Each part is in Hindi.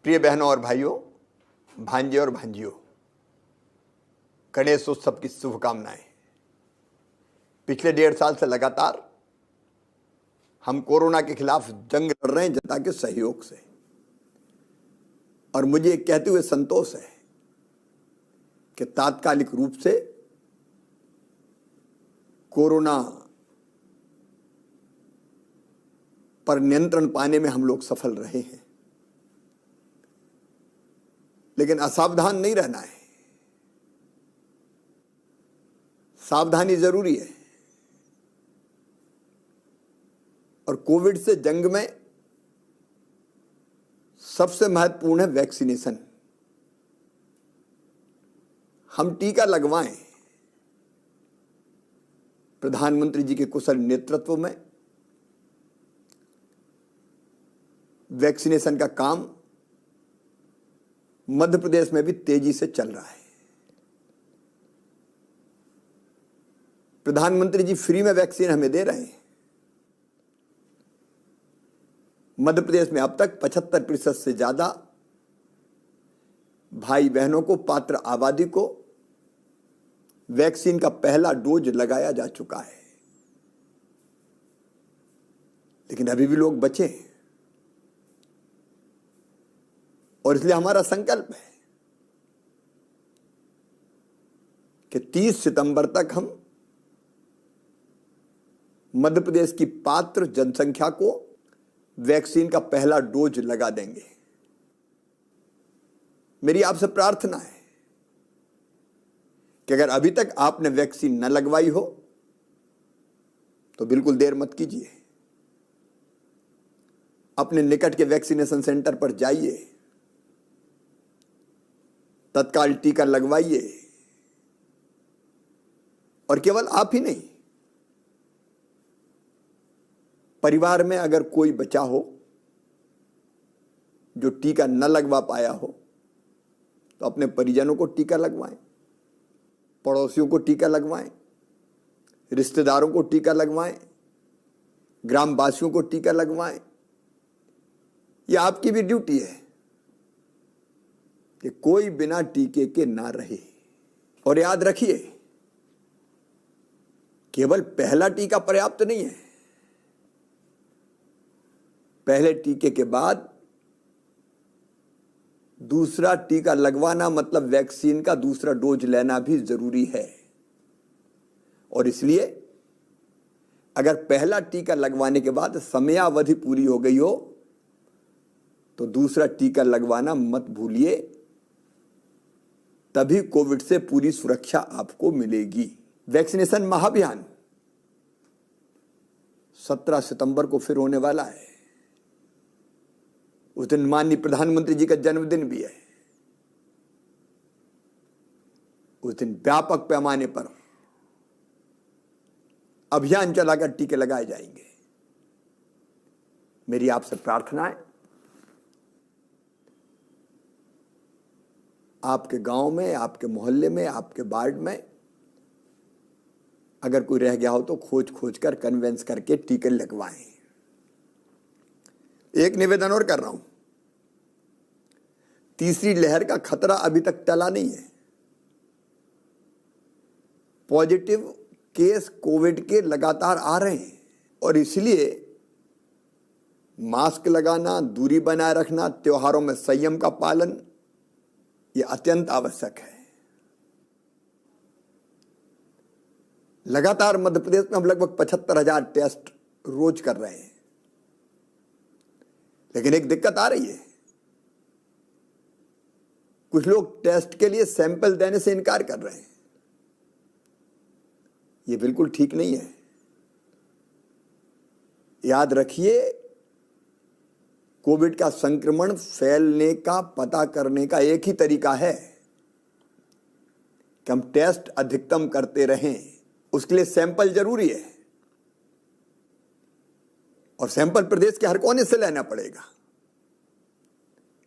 प्रिय बहनों और भाइयों, भांजे और भांजियों, गणेश उत्सव की शुभकामनाएं। पिछले 1.5 साल से लगातार हम कोरोना के खिलाफ जंग लड़ रहे हैं जनता के सहयोग से, और मुझे कहते हुए संतोष है कि तात्कालिक रूप से कोरोना पर नियंत्रण पाने में हम लोग सफल रहे हैं। लेकिन असावधान नहीं रहना है, सावधानी जरूरी है। और कोविड से जंग में सबसे महत्वपूर्ण है वैक्सीनेशन। हम टीका लगवाएं। प्रधानमंत्री जी के कुशल नेतृत्व में वैक्सीनेशन का काम मध्य प्रदेश में भी तेजी से चल रहा है। प्रधानमंत्री जी फ्री में वैक्सीन हमें दे रहे हैं। मध्य प्रदेश में अब तक 75% से ज्यादा भाई बहनों को, पात्र आबादी को वैक्सीन का पहला डोज लगाया जा चुका है। लेकिन अभी भी लोग बचे हैं, और इसलिए हमारा संकल्प है कि 30 सितंबर तक हम मध्य प्रदेश की पात्र जनसंख्या को वैक्सीन का पहला डोज लगा देंगे। मेरी आपसे प्रार्थना है कि अगर अभी तक आपने वैक्सीन न लगवाई हो तो बिल्कुल देर मत कीजिए। अपने निकट के वैक्सीनेशन सेंटर पर जाइए, तत्काल टीका लगवाइए। और केवल आप ही नहीं, परिवार में अगर कोई बचा हो जो टीका न लगवा पाया हो तो अपने परिजनों को टीका लगवाएं, पड़ोसियों को टीका लगवाएं, रिश्तेदारों को टीका लगवाएं, ग्रामवासियों को टीका लगवाएं। यह आपकी भी ड्यूटी है कि कोई बिना टीके के ना रहे। और याद रखिए, केवल पहला टीका पर्याप्त नहीं है। पहले टीके के बाद दूसरा टीका लगवाना, मतलब वैक्सीन का दूसरा डोज लेना भी जरूरी है। और इसलिए अगर पहला टीका लगवाने के बाद समयावधि पूरी हो गई हो तो दूसरा टीका लगवाना मत भूलिए, तभी कोविड से पूरी सुरक्षा आपको मिलेगी। वैक्सीनेशन महाअभियान 17 सितंबर को फिर होने वाला है। उस दिन माननीय प्रधानमंत्री जी का जन्मदिन भी है। उस दिन व्यापक पैमाने पर अभियान चलाकर टीके लगाए जाएंगे। मेरी आपसे प्रार्थना है, आपके गांव में, आपके मोहल्ले में, आपके वार्ड में अगर कोई रह गया हो तो खोज खोज कर कन्वेंस करके टीके लगवाएं। एक निवेदन और कर रहा हूं, तीसरी लहर का खतरा अभी तक टला नहीं है। पॉजिटिव केस कोविड के लगातार आ रहे हैं, और इसलिए मास्क लगाना, दूरी बनाए रखना, त्योहारों में संयम का पालन, यह अत्यंत आवश्यक है। लगातार मध्य प्रदेश में हम लगभग 75,000 टेस्ट रोज कर रहे हैं। लेकिन एक दिक्कत आ रही है, कुछ लोग टेस्ट के लिए सैंपल देने से इनकार कर रहे हैं। यह बिल्कुल ठीक नहीं है। याद रखिए, कोविड का संक्रमण फैलने का पता करने का एक ही तरीका है कि हम टेस्ट अधिकतम करते रहें। उसके लिए सैंपल जरूरी है, और सैंपल प्रदेश के हर कोने से लेना पड़ेगा।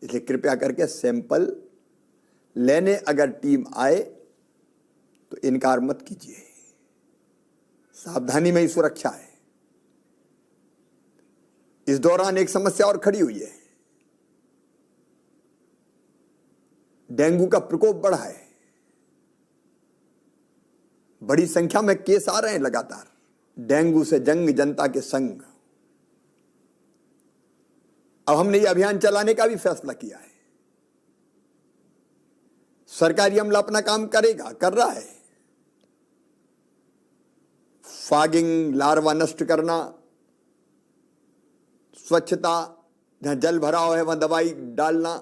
इसलिए कृपया करके सैंपल लेने अगर टीम आए तो इनकार मत कीजिए। सावधानी में ही सुरक्षा है। इस दौरान एक समस्या और खड़ी हुई है। डेंगू का प्रकोप बढ़ा है, बड़ी संख्या में केस आ रहे हैं लगातार। डेंगू से जंग, जनता के संग। अब हमने ये अभियान चलाने का भी फैसला किया है। सरकारी अमला अपना काम करेगा, कर रहा है। फॉगिंग, लार्वा नष्ट करना, स्वच्छता, जहां जल भराव है वहां दवाई डालना,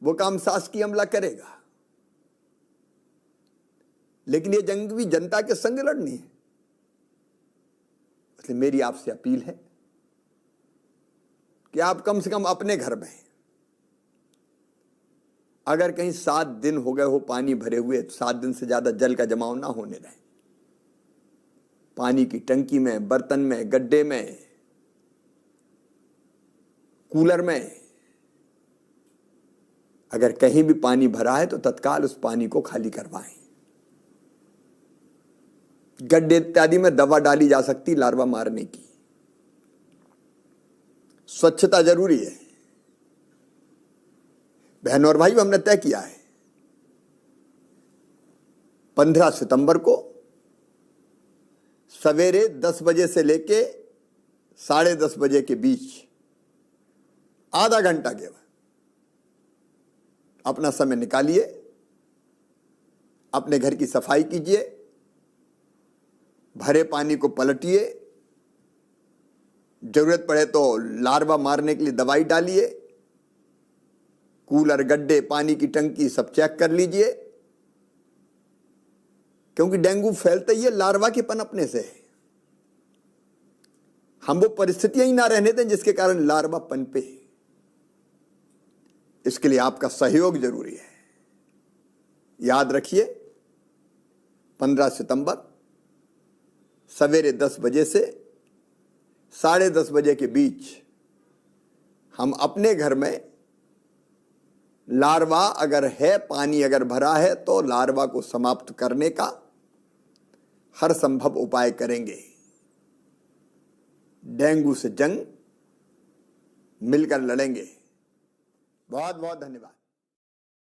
वो काम शासकीय अमला करेगा। लेकिन ये जंग भी जनता के संग लड़नी है। इसलिए मेरी आपसे अपील है कि आप कम से कम अपने घर में, अगर कहीं 7 दिन हो गए हो पानी भरे हुए, तो 7 दिन से ज्यादा जल का जमाव ना होने दें। पानी की टंकी में, बर्तन में, गड्ढे में, कूलर में अगर कहीं भी पानी भरा है तो तत्काल उस पानी को खाली करवाएं। गड्ढे इत्यादि में दवा डाली जा सकती लार्वा मारने की। स्वच्छता जरूरी है। बहनों और भाइयों, हमने तय किया है 15 सितंबर को सवेरे 10 बजे से लेके 10:30 बजे के बीच आधा घंटा केवल अपना समय निकालिए, अपने घर की सफाई कीजिए, भरे पानी को पलटिए, जरूरत पड़े तो लार्वा मारने के लिए दवाई डालिए, कूलर, गड्ढे, पानी की टंकी सब चेक कर लीजिए, क्योंकि डेंगू फैलता ही है लार्वा के पनपने से। हम वो परिस्थितियां ही ना रहने दें जिसके कारण लार्वा पनपे। इसके लिए आपका सहयोग जरूरी है। याद रखिए, 15 सितंबर सवेरे 10 बजे से 10:30 बजे के बीच हम अपने घर में लार्वा अगर है, पानी अगर भरा है, तो लार्वा को समाप्त करने का हर संभव उपाय करेंगे। डेंगू से जंग मिलकर लड़ेंगे। बहुत बहुत धन्यवाद।